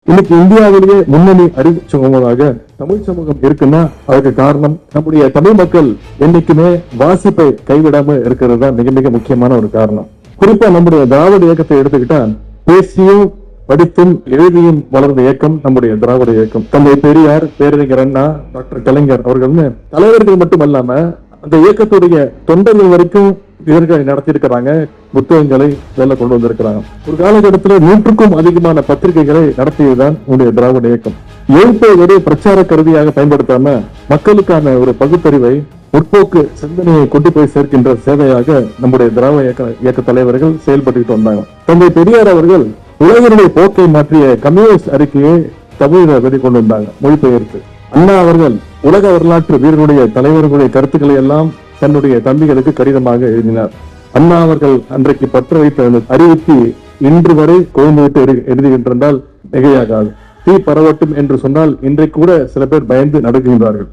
இன்னைக்கு இந்தியாவிலேயே முன்னணி அறிவு சமூகமாக தமிழ் சமூகம் இருக்குன்னா அதுக்கு காரணம் நம்முடைய தமிழ் மக்கள் என்னைக்குமே வாசிப்பை கைவிடாம இருக்கிறது தான் மிக மிக முக்கியமான ஒரு காரணம். குறிப்பா நம்முடைய திராவிட இயக்கத்தை எடுத்துக்கிட்டா பேசியும் படித்தும் எழுதியும் வளர்ந்த இயக்கம் நம்முடைய திராவிட இயக்கம். தந்தை பெரியார், பேரறிஞர் அண்ணா, டாக்டர் கலைஞர் அவர்கள்னு தலைவர்கள் மட்டும் அல்லாம அந்த இயக்கத்துடைய தொண்டர்கள் வரைக்கும் இதழ்களை நடத்தி இருக்கிறாங்க, புத்தகங்களை இதெல்லாம் கொண்டு வந்திருக்கிறாங்க. ஒரு காலகட்டத்தில் 100க்கும் அதிகமான பத்திரிகைகளை நடத்தியதுதான் உங்களுடைய திராவிட இயக்கம். எழுத்தை ஒரு பிரச்சார கருவியாக பயன்படுத்தாம மக்களுக்கான ஒரு பகுத்தறிவை, முற்போக்கு சிந்தனையை கொண்டு போய் சேர்க்கின்ற சேவையாக நம்முடைய திராவிட இயக்க தலைவர்கள் செயல்பட்டு வந்தாங்க. தந்தை பெரியார் அவர்கள் உலகினுடைய போக்கை மாற்றிய கம்யூனிஸ்ட் அறிக்கையை தமிழில் வெளிக்கொண்டு வந்தாங்க, மொழிபெயர்த்து. அண்ணா அவர்கள் உலக வரலாற்று வீரர்களுடைய தலைவர்களுடைய கருத்துக்களை எல்லாம் தன்னுடைய தம்பிகளுக்கு கடிதமாக எழுதினார். அண்ணா அவர்கள் அன்றைக்கு பற்ற வைத்த அறிவித்து இன்று வரை கோய்ந்துவிட்டு எழுதுகின்றால் மிகையாகாது. தீ பரவட்டும் என்று சொன்னால் இன்றைக்கு கூட சில பேர் பயந்து நடக்குகின்றார்கள்.